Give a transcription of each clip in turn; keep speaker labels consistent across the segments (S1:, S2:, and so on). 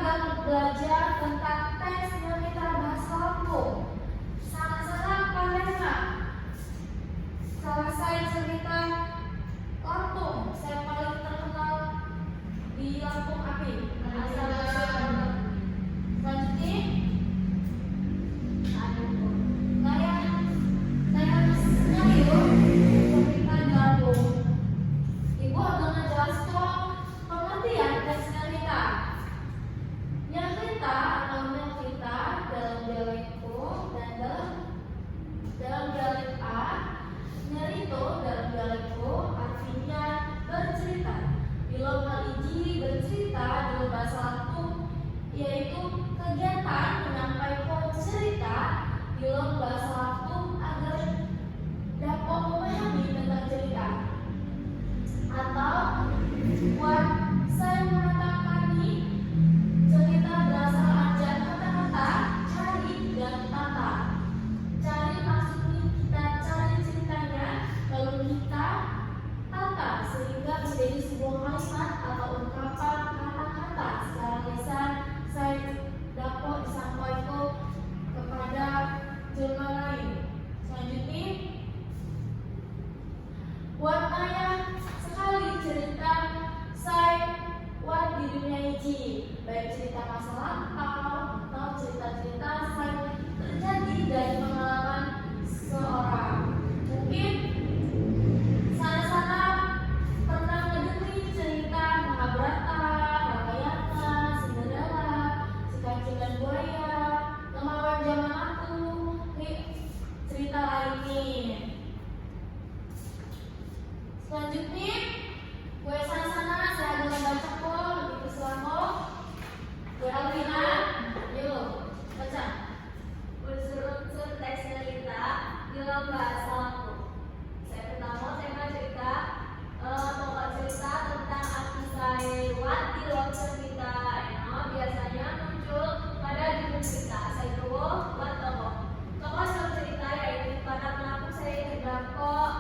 S1: belajar tentang teks cerita bahasa Lampung. Sangat-sangat pandai nggak? Selesai cerita Lampung, saya paling terkenal di Lampung Api. Selanjutnya, saya skenario cerita di Lampung. Ibu akan menjelaskan pengertian teks cerita. Yang cerita atau cerita dalam dialekku dan dalam dialek A, nyerito dalam dialekku artinya bercerita. Bila hal ini bercerita dalam bahasa Lampung yaitu kegiatan menyampaikan cerita dalam bahasa Lampung agar dapat memahami tentang cerita. Atau buat saya mengatakan cerita berasal aja kata-kata cari dan tata. Cari maksudnya kita cari ceritanya, lalu kita tata sehingga menjadi sebuah kalimat atau ungkapan kata-kata secara lisan saya dapat disampaikan kepada jelma lain. Selanjutnya, buat ayah sekali cerita saya buat di dunia ini, baik cerita masa lampau atau cerita-cerita saya terjadi dari pengalaman seorang. Mungkin sana-sana pernah mendengar cerita Mahabharata, Ramayana, Cinderella, si kancing dan buaya, kemauan zaman aku, cerita lainnya. Selanjutnya, gue sana-sana saya akan membaca kok lebih keselamo. Gue Alvina, yuk baca.
S2: Unsur-unsur teks cerita dalam bahasa Lampung. Pertama cerita pokok cerita tentang arti sayuat di dalam cerita. Biasanya muncul pada judul cerita. Saya buat tokoh. Tokoh dalam cerita yaitu para penampung saya terdapat.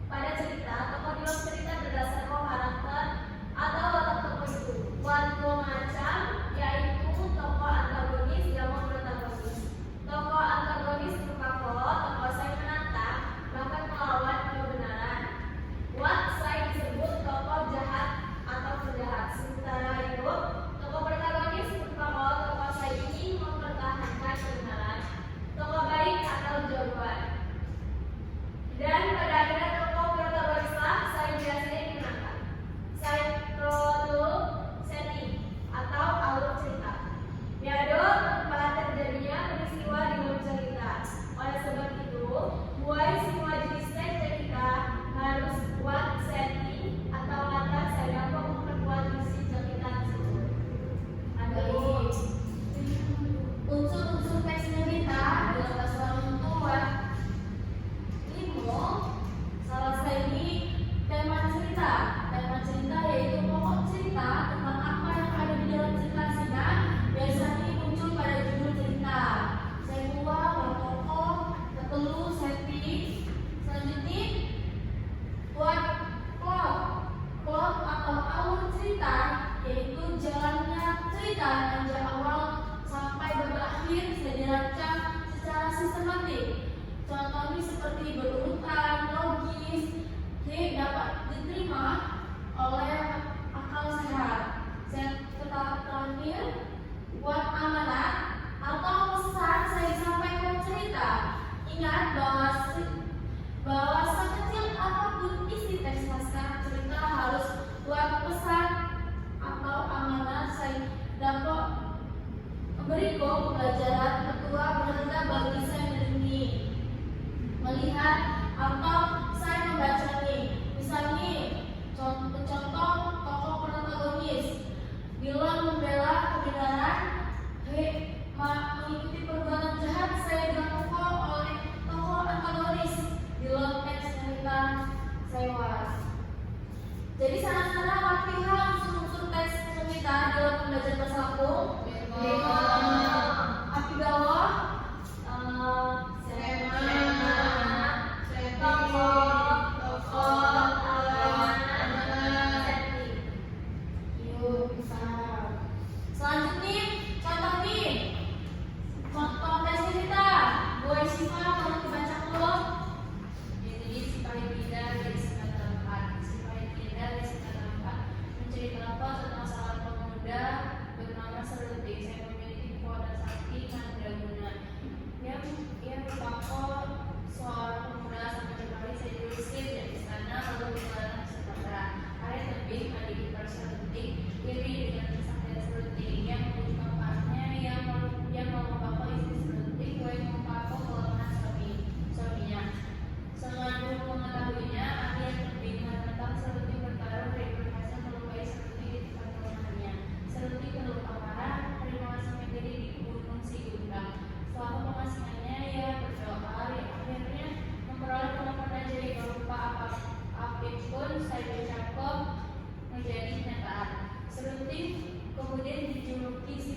S2: Pada cerita, tokoh dalam cerita berdasarkan karakter atau watak tokoh itu. Watak macam yaitu tokoh antagonis yang protagonis. Tokoh antagonis merupakan tokoh saya menantang bahkan melawan kebenaran. Wat saya disebut tokoh jahat atau penjahat. Sementara itu, tokoh protagonis merupakan tokoh saya ingin mempertahankan kebenaran. Tokoh baik atau jagoan. Dan pada akhirnya tokoh protagonislah saya biasanya digunakan. Saya setting atau alur cerita. Yaitu tempat terjadinya peristiwa di dalam cerita. Oleh sebab itu, buat semua jenis teks cerita harus buat setting atau latar saya dapat memperkuat isi cerita tersebut. Ada
S1: Unsur-unsur teks cerita dalam bahasa Lampung itu salah satu tema cerita. Tema cerita yaitu pokok cerita tentang apa yang ada di dalam cerita sehingga biasanya muncul pada judul cerita. Saya buat tokoh, ketelu, setting. Selanjutnya buat plot atau alur cerita yaitu jalannya cerita dari awal sampai berakhir bisa dirancang secara sistematik. Contohnya seperti berurutan, logis, dapat diterima oleh akal sehat. Tahap terakhir, buat amanat atau pesan saya sampaikan cerita. Ingat bahwa sekecil apapun isi teks naskah cerita harus buat pesan atau amanat saya dapat memberikan pelajaran ketua berharga bagi saya melihat atau saya membaca misalnya contoh tokoh protagonis bila membela kebenaran mengikuti perbuatan jahat saya dilakukan oleh tokoh antagonis dalam teks cerita saya. Jadi sana-sana latihan unsur-unsur teks cerita dalam pembelajaran bahasa Lampung. Api bawah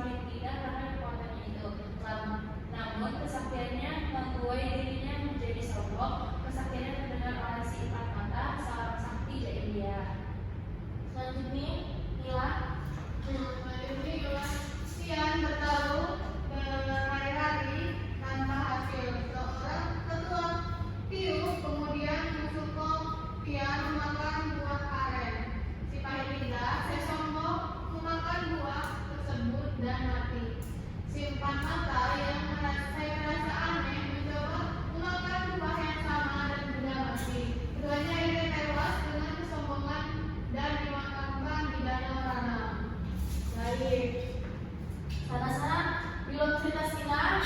S1: paling tidak karena kekuatannya itu. Namun kesaktiannya membuai dirinya menjadi sombong. Kesaktiannya terdengar oleh si empat mata, seorang sakti jadi dia. Selanjutnya, Nila.
S3: Siang bertarung berhari-hari tanpa hasil. Seorang ketua piu kemudian Musuko Pian memakan buah aren. Si Pahilida Sesongko memakan buah tersebut dan mati. Si empat mata yang merasa aneh mencoba memakan buah yang sama dan juga mati. Keduanya ini tewas dengan kesombongan dan dimakamkan di danau Ranau.
S1: Baik. Sana-sana belum cerita sinar.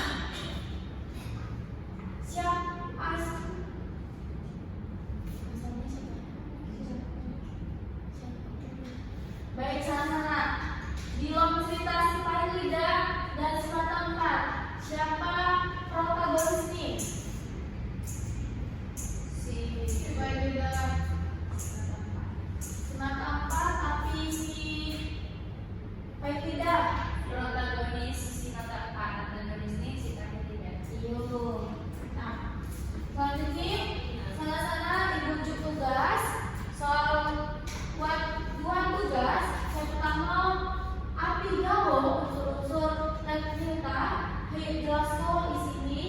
S1: Baik, sana-sana belum cerita si Pahilida dan si mata empat. Siapa protagonis nih? Si
S3: Pahilida.
S1: Si mata empat, tapi si Pahilida protagonis. Si mata empat protagonis nih si Pahilida. Iyo. Nah, selanjutnya sana-sana dibujuk tugas soal buat tugas. Yang pertama, api gawo unsur-unsur cerita jelaskan di sini.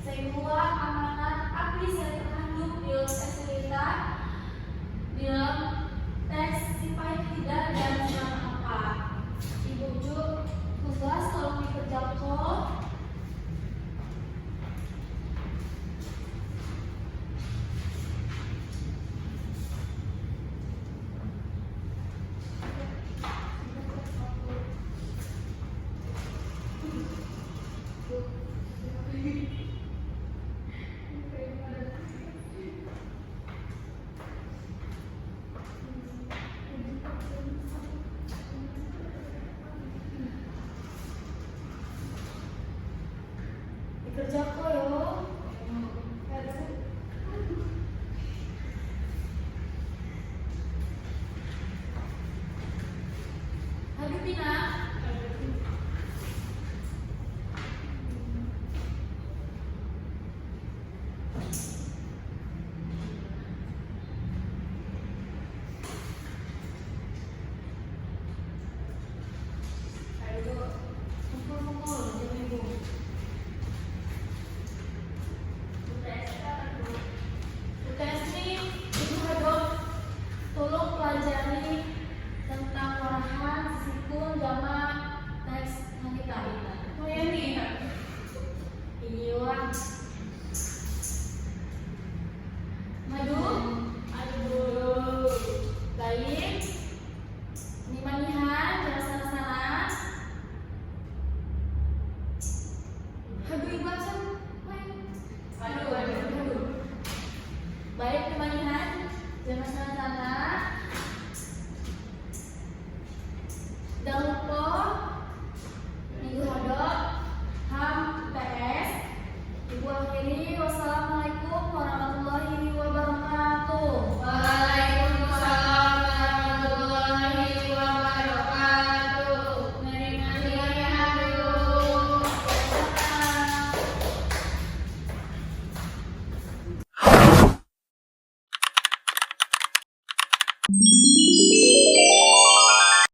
S1: Kedua, amanat api yang terkandung di cerita di dalam teks si Pahilida dan si mata empat. Dibujuk tugas tolong dikerjakan. Dikerjakan yo. Aduh Pina. Aduh, kumpul-kumpul jangan ibu. UTS ini ibu hadap tolong pelajari tentang warahan, sikun, jamak, teks yang kita ingat. Oh ya nih. Iya. Madu, aduh, baik. Ini manihan, jangan sana-sana. Aduh, ibu asal. Aduh. Baik, manihan, jangan sana-sana. Jangan lupa minggu hadap HAM UTS. Ibu akhiri, wassalamualaikum warahmatullahi wabarakatuh.
S3: Waalaikumsalam warahmatullahi wabarakatuh.
S1: Mari-mari
S3: Haru.